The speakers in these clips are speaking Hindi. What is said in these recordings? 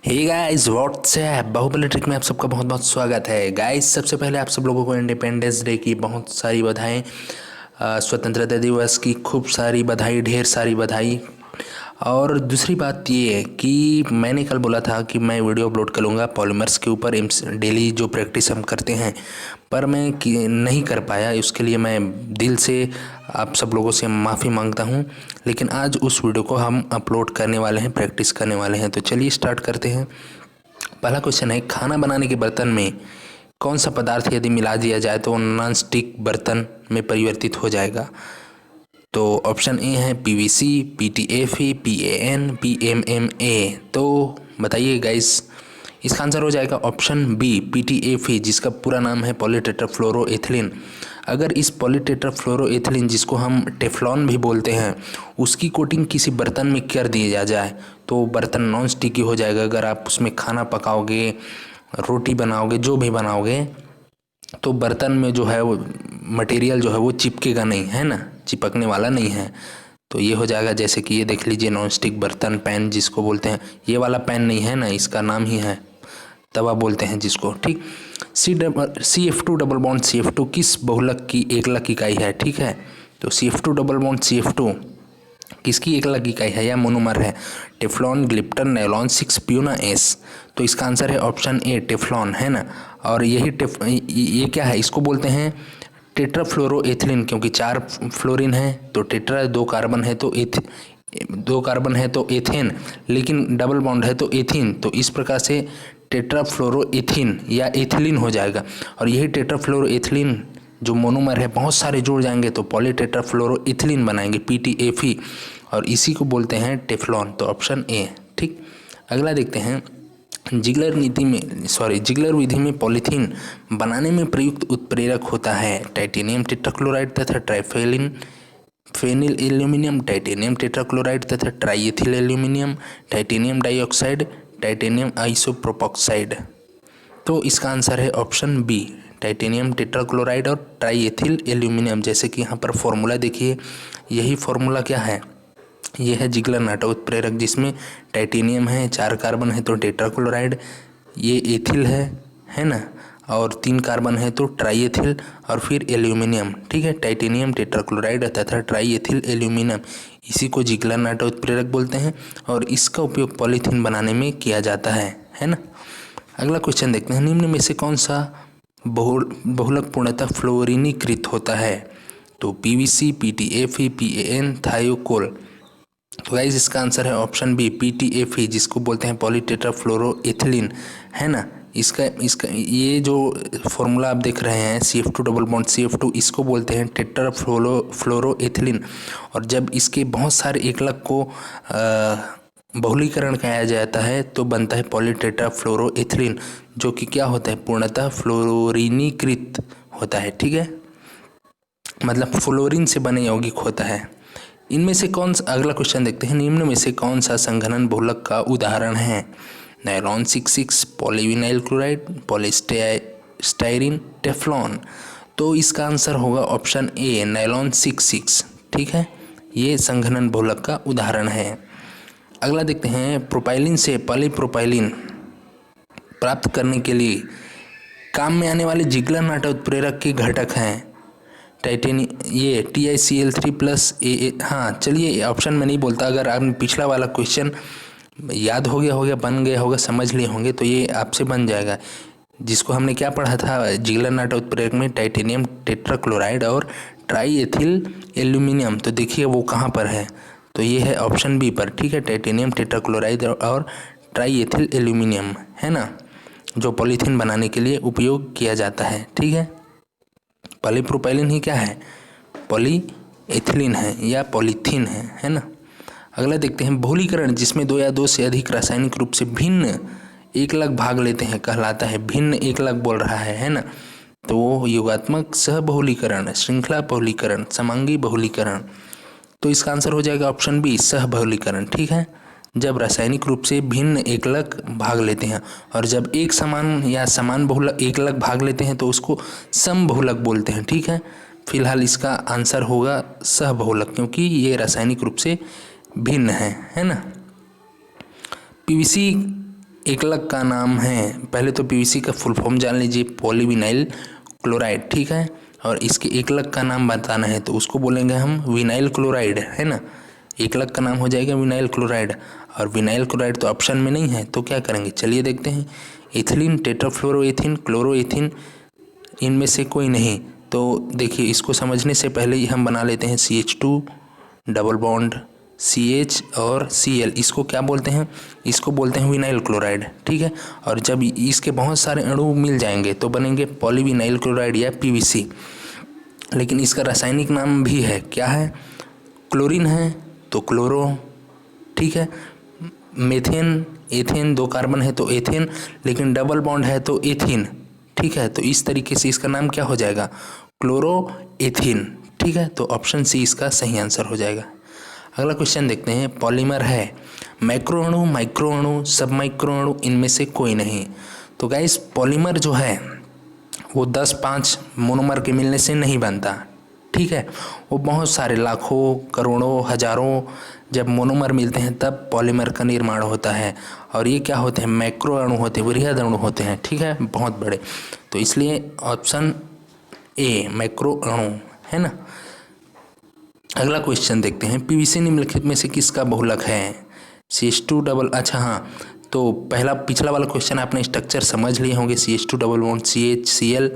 हे गाइस व्हाट्सएप बाहुबली ट्रिक में आप सबका बहुत बहुत स्वागत है। गाइस सबसे पहले आप सब लोगों को इंडिपेंडेंस डे की बहुत सारी बधाई, स्वतंत्रता दिवस की खूब सारी बधाई, ढेर सारी बधाई। और दूसरी बात ये है कि मैंने कल बोला था कि मैं वीडियो अपलोड करूँगा पॉलीमर्स के ऊपर डेली जो प्रैक्टिस हम करते हैं, पर मैं नहीं कर पाया। उसके लिए मैं दिल से आप सब लोगों से माफ़ी मांगता हूँ। लेकिन आज उस वीडियो को हम अपलोड करने वाले हैं, प्रैक्टिस करने वाले हैं। तो चलिए स्टार्ट करते हैं। पहला क्वेश्चन है, खाना बनाने के बर्तन में कौन सा पदार्थ यदि मिला दिया जाए तो नॉन स्टिक बर्तन में परिवर्तित हो जाएगा। तो ऑप्शन ए है पीवीसी, पीटीएफई, पीएएन, पीएमएमए। तो बताइए गाइस, इसका आंसर हो जाएगा ऑप्शन बी पीटीएफई, जिसका पूरा नाम है पॉलीटेट्राफ्लोरोएथिलीन। अगर इस पॉलीटेट्राफ्लोरोएथिलीन, जिसको हम टेफ्लॉन भी बोलते हैं, उसकी कोटिंग किसी बर्तन में कर दिया जाए तो बर्तन नॉन स्टिकी हो जाएगा। अगर आप उसमें खाना पकाओगे, रोटी बनाओगे, जो भी बनाओगे, तो बर्तन में जो है वो मटेरियल जो है वो चिपकेगा नहीं, है ना, चिपकने वाला नहीं है। तो ये हो जाएगा, जैसे कि ये देख लीजिए, नॉन स्टिक बर्तन, पैन जिसको बोलते हैं। ये वाला पैन नहीं है ना, इसका नाम ही है तवा बोलते हैं जिसको, ठीक। CF2 डबल बॉन्ड CF2 किस बहुलक की एकलक इकाई है, ठीक है। तो CF2 डबल बॉन्ड CF2 किसकी एकलक इकाई है या मोनोमर है? Teflon, glyptal, nylon 6, Buna S. तो इसका आंसर है ऑप्शन ए टेफ्लॉन, है ना। और ये क्या है, इसको बोलते हैं टेट्राफ्लोरोएथिलीन, क्योंकि 4 फ्लोरीन है तो टेट्रा, 2 कार्बन है तो 2 कार्बन है तो एथेन, लेकिन डबल बॉन्ड है तो एथीन। तो इस प्रकार से टेट्राफ्लोरोएथीन या एथिलीन हो जाएगा। और यही टेट्राफ्लोरोएथिलीन जो मोनोमर है, बहुत सारे जुड़ जाएंगे तो पॉलीटेट्राफ्लोरोएथिलीन बनाएंगे, पीटीएफई, और इसी को बोलते हैं टेफ्लॉन। तो ऑप्शन ए, ठीक। अगला देखते हैं, जिगलर विधि में पॉलीथीन बनाने में प्रयुक्त उत्प्रेरक होता है टाइटेनियम टेट्राक्लोराइड तथा ट्राइफेनिल फेनिल एल्यूमिनियम, टाइटेनियम टेट्राक्लोराइड तथा ट्राईएथिल एल्यूमिनियम, टाइटेनियम डाइऑक्साइड, टाइटेनियम आइसोप्रोपॉक्साइड। तो इसका आंसर है ऑप्शन बी टाइटेनियम टेट्राक्लोराइड और ट्राईएथिल एल्यूमिनियम। जैसे कि यहाँ पर फॉर्मूला देखिए, यही फॉर्मूला क्या है, ये है जिगलर नाटा उत्प्रेरक, जिसमें टाइटेनियम है, 4 कार्बन है तो टेट्राक्लोराइड, ये एथिल है ना, और 3 कार्बन है तो ट्राईएथिल, और फिर एल्यूमिनियम, ठीक है। टाइटेनियम टेट्राक्लोराइड तथा ट्राईएथिल एल्यूमिनियम, इसी को जिगलर नाटा उत्प्रेरक बोलते हैं और इसका उपयोग पॉलीथीन बनाने में किया जाता है ना। अगला क्वेश्चन देखते हैं, निम्न में से कौन सा बहुलक पूर्णतः फ्लोरीनीकृत होता है? तो पीवीसी, पीटीएफई, पीएएन, थायोकोल। तो गाइस इसका आंसर है ऑप्शन बी पीटीएफई, जिसको बोलते हैं पॉलीटेट्राफ्लोरोएथिलीन, है ना। इसका ये जो फॉर्मूला आप देख रहे हैं CF2 डबल बॉन्ड CF2, इसको बोलते हैं टेट्राफ्लोरोएथिलीन। और जब इसके बहुत सारे एकलक को बहुलीकरण किया जाता है तो बनता है पॉलीटेट्राफ्लोरोएथिलीन, जो कि क्या होता है, पूर्णतः फ्लोरीनीकृत होता है, ठीक है। मतलब फ्लोरीन से बने यौगिक होता है। इनमें से कौन सा, अगला क्वेश्चन देखते हैं, निम्न में से कौन सा संघनन बहुलक का उदाहरण है? Nylon 6, polyvinyl chloride, polystyrene, Teflon. तो इसका आंसर होगा ऑप्शन ए नायलॉन 6, ठीक है। ये संघनन बहुलक का उदाहरण है। अगला देखते हैं, प्रोपाइलिन से पॉलीप्रोपाइलिन प्राप्त करने के लिए काम में आने वाले जिगलर नाटा उत्प्रेरक के घटक हैं ये TiCl3 प्लस ए। हाँ चलिए, ऑप्शन में नहीं बोलता। अगर आपने पिछला वाला क्वेश्चन याद हो गया बन गया होगा, समझ लिए होंगे, तो ये आपसे बन जाएगा। जिसको हमने क्या पढ़ा था जिगलर नाटा उत्प्रेरक में, टाइटेनियम टेट्राक्लोराइड और ट्राईएथिल एल्यूमिनियम। तो देखिए वो कहाँ पर है, तो ये है ऑप्शन बी पर, ठीक है। टाइटेनियम टेट्राक्लोराइड और ट्राईएथिल एल्यूमिनियम, है ना, जो पॉलीथीन बनाने के लिए उपयोग किया जाता है, ठीक है। पॉलीप्रोपाइलिन ही क्या है, पॉलीएथिलीन है या पॉलीथीन है ना। अगला देखते हैं, बहुलीकरण जिसमें 2 या 2 से अधिक रासायनिक रूप से भिन्न एकलक भाग लेते हैं कहलाता है, भिन्न एकलक बोल रहा है ना। तो वो योगात्मक सहबहुलीकरण, श्रृंखला बहुलीकरण, समांगी बहुलीकरण। तो इसका आंसर हो जाएगा ऑप्शन बी सहबहुलीकरण, ठीक है। जब रासायनिक रूप से भिन्न एकलक भाग लेते हैं, और जब एक समान या समान बहुलक एकलक भाग लेते हैं तो उसको समबहुलक बोलते हैं, ठीक है। फिलहाल इसका आंसर होगा सहबहुलक, क्योंकि ये रासायनिक रूप से भिन्न है ना। पीवीसी एकलक का नाम है, पहले तो पीवीसी का फुल फॉर्म जान लीजिए, पॉलीविनाइल क्लोराइड, ठीक है। और इसके एकलक का नाम बताना है तो उसको बोलेंगे हम विनाइल क्लोराइड, है ना। एकलक का नाम हो जाएगा विनाइल क्लोराइड, और विनाइल क्लोराइड तो ऑप्शन में नहीं है, तो क्या करेंगे चलिए देखते हैं। एथिलीन, टेट्राफ्लोरोएथीन, क्लोरोएथीन, इनमें से कोई नहीं। तो देखिए इसको समझने से पहले ही हम बना लेते हैं CH2 डबल बॉन्ड CH और Cl, इसको क्या बोलते हैं, इसको बोलते हैं विनाइल क्लोराइड, ठीक है। और जब इसके बहुत सारे अणु मिल जाएंगे तो बनेंगे पॉलीविनाइल क्लोराइड या PVC। लेकिन इसका रासायनिक नाम भी है, क्या है, क्लोरीन है तो क्लोरो, ठीक है। मेथेन, एथेन, 2 कार्बन है तो एथेन, लेकिन डबल बॉन्ड है तो एथीन, ठीक है। तो इस तरीके से इसका नाम क्या हो जाएगा, क्लोरोएथीन, ठीक है। तो ऑप्शन सी इसका सही आंसर हो जाएगा। अगला क्वेश्चन देखते हैं। पॉलीमर है मैक्रो अणु, माइक्रो अणु, सब माइक्रो अणु, इनमें से कोई नहीं। तो गाइस पॉलीमर जो है वो 10-5 मोनोमर के मिलने से नहीं बनता, ठीक है। वो बहुत सारे लाखों, करोड़ों, हजारों जब मोनोमर मिलते हैं तब पॉलीमर का निर्माण होता है। और ये क्या होते हैं, मैक्रो अणु होते हैं, वृहद अणु होते हैं, ठीक है, बहुत बड़े। तो इसलिए ऑप्शन ए मैक्रो अणु, है ना। अगला क्वेश्चन देखते हैं। पीवीसी निम्नलिखित में से किसका बहुलक है, CH2 डबल, अच्छा हाँ, तो पिछला वाला क्वेश्चन आपने स्ट्रक्चर समझ लिए होंगे, CH2 double bond CH Cl,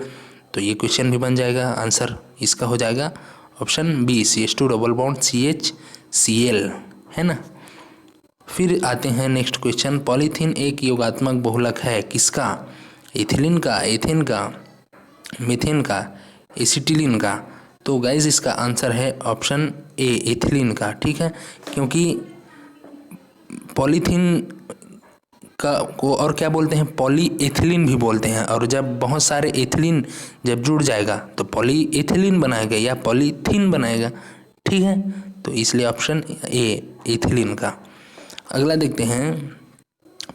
तो ये क्वेश्चन भी बन जाएगा, आंसर इसका हो जाएगा option B CH2 double bond CH Cl, है ना। फिर आते हैं नेक्स्ट क्वेश्चन। पॉलीथीन एक योगात्मक बहुलक है, किसका, इथिलीन का, एथेन का, मीथेन का, एसिटिलीन का। तो गाइज इसका आंसर है ऑप्शन ए एथिलीन का, ठीक है। क्योंकि पॉलीथीन का को और क्या बोलते हैं, पॉलीएथिलीन भी बोलते हैं। और जब बहुत सारे एथिलीन जब जुड़ जाएगा तो पॉलीएथिलीन बनाएगा या पॉलीथीन बनाएगा, ठीक है। तो इसलिए ऑप्शन ए एथिलीन का। अगला देखते हैं।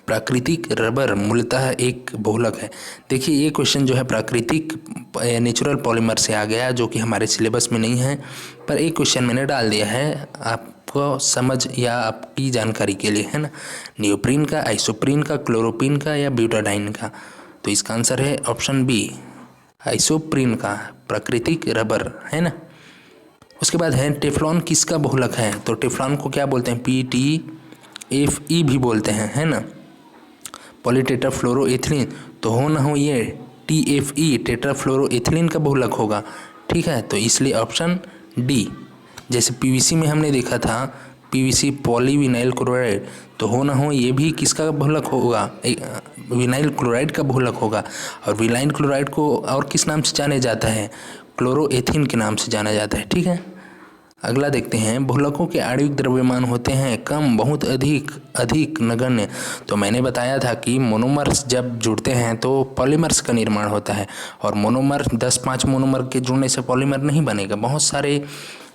प्राकृतिक रबर मूलतः एक बहुलक है। देखिए ये क्वेश्चन जो है प्राकृतिक नेचुरल पॉलीमर से आ गया, जो कि हमारे सिलेबस में नहीं है, पर एक क्वेश्चन मैंने डाल दिया है आपको समझ या आपकी जानकारी के लिए, है ना। नियोप्रीन का, आइसोप्रीन का, क्लोरोप्रीन का या ब्यूटाडाइन का। तो इसका आंसर है ऑप्शन बी आइसोप्रीन का, प्राकृतिक रबर, है ना। उसके बाद है टेफ्लॉन किसका बहुलक है। तो टेफ्लॉन को क्या बोलते हैं, PTFE भी बोलते हैं, है ना। पॉलीटेट्राफ्लोरोएथिलीन, तो हो ना हो ये TFE टेट्राफ्लोरोएथिलीन का बहुलक होगा, ठीक है। तो इसलिए ऑप्शन डी, जैसे PVC में हमने देखा था PVC पॉलीविनाइल क्लोराइड, तो हो ना हो ये भी किसका बहुलक होगा, विनाइल क्लोराइड का बहुलक होगा। और विनाइल क्लोराइड को और किस नाम से जाना जाता है, क्लोरोएथीन के नाम से जाना जाता है, ठीक है। अगला देखते हैं। बहुलकों के आणविक द्रव्यमान होते हैं कम, बहुत, अधिक, अधिक, नगण्य। तो मैंने बताया था कि मोनोमर्स जब जुड़ते हैं तो पॉलीमर्स का निर्माण होता है, और मोनोमर 10-5 मोनोमर के जुड़ने से पॉलीमर नहीं बनेगा, बहुत सारे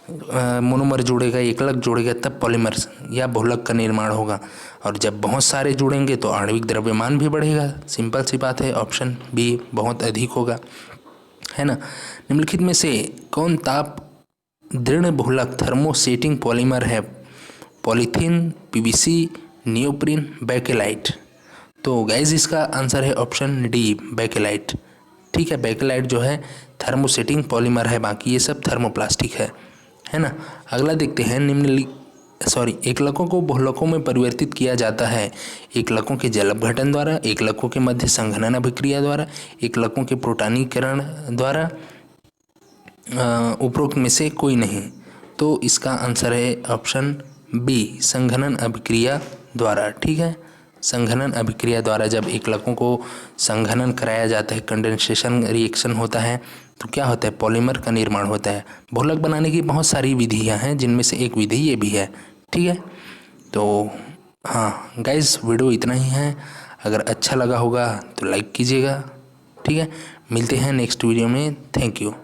मोनोमर जुड़ेगा, एकलक जुड़ेगा, तब पॉलीमर्स या बहुलक का निर्माण होगा। और जब बहुत सारे जुड़ेंगे तो आणविक द्रव्यमान भी बढ़ेगा, सिंपल सी बात है, ऑप्शन बी बहुत अधिक होगा, है ना। निम्नलिखित में से कौन ताप दृढ़ बहुलक थर्मोसेटिंग पॉलीमर है, पॉलीथीन, PVC, नियोप्रीन, बेकेलाइट। तो गाइज इसका आंसर है ऑप्शन डी बेकेलाइट, ठीक है। बेकेलाइट जो है थर्मोसेटिंग पॉलीमर है, बाकी ये सब थर्मोप्लास्टिक है ना। अगला देखते हैं। एकलकों को बहुलकों में परिवर्तित किया जाता है, एकलकों के जल अपघटन द्वारा, एकलकों के मध्य संघनन अभिक्रिया द्वारा, एकलकों के प्रोटॉनीकरण द्वारा, उपरोक्त में से कोई नहीं। तो इसका आंसर है ऑप्शन बी संघनन अभिक्रिया द्वारा, ठीक है। संघनन अभिक्रिया द्वारा जब एकलकों को संघनन कराया जाता है, कंडेंसेशन रिएक्शन होता है, तो क्या होता है, पॉलीमर का निर्माण होता है। बहुलक बनाने की बहुत सारी विधियां हैं, जिनमें से एक विधि ये भी है, ठीक है। तो हाँ गाइस वीडियो इतना ही है, अगर अच्छा लगा होगा तो लाइक कीजिएगा, ठीक है। मिलते हैं नेक्स्ट वीडियो में, थैंक यू।